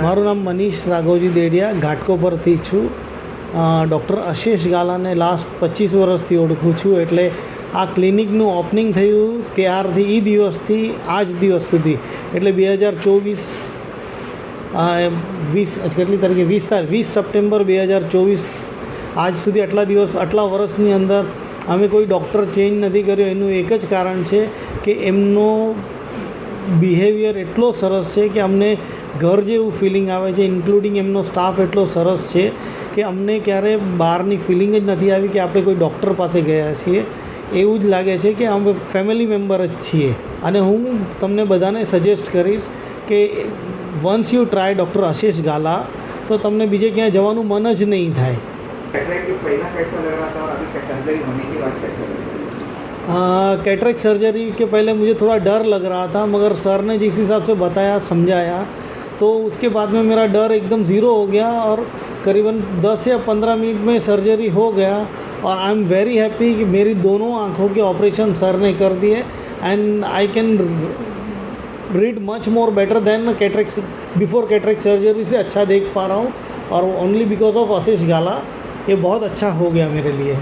મારું નામ મનીષ રાઘવજી દેડિયા ઘાટકોપરથી છું. ડૉક્ટર આશિષ ગાલાને લાસ્ટ 25 વર્ષથી ઓળખું છું. એટલે આ ક્લિનિકનું ઓપનિંગ થયું ત્યારથી એ દિવસથી આજ દિવસ સુધી એટલે 2024 કેટલી તારીખે 20 સપ્ટેમ્બર 2024 આજ સુધી આટલા વર્ષની અંદર અમે કોઈ ડૉક્ટર ચેન્જ નથી કર્યો. એનું એક જ કારણ છે કે એમનો બિહેવિયર એટલો સરસ છે કે અમને ઘર જેવું ફિલિંગ આવે છે. ઇન્ક્લુડિંગ એમનો સ્ટાફ એટલો સરસ છે કે અમને ક્યારે બહારની ફિલિંગ જ નથી આવી કે આપણે કોઈ ડૉક્ટર પાસે ગયા છીએ. એવું જ લાગે છે કે અમે ફેમિલી મેમ્બર જ છીએ. અને હું તમને બધાને સજેસ્ટ કરીશ કે once you try doctor Ashish Gala તો તમને બીજે ક્યાં જવાનું મન જ नहीं થાય. कैटरेक्ट सर्जरी के पहले मुझे थोड़ा डर लग रहा था, मगर सर ने जिस हिसाब से बताया समझाया तो उसके बाद में मेरा डर एकदम ज़ीरो हो गया और करीबन 10 या 15 मिनट में सर्जरी हो गया. और आई एम वेरी हैप्पी कि मेरी दोनों आँखों के ऑपरेशन सर ने कर दिए and I can read much more better than cataract before cataract surgery से अच्छा देख पा रहा हूँ. और ओनली बिकॉज ऑफ आशीष गाला ये बहुत अच्छा हो गया मेरे लिए.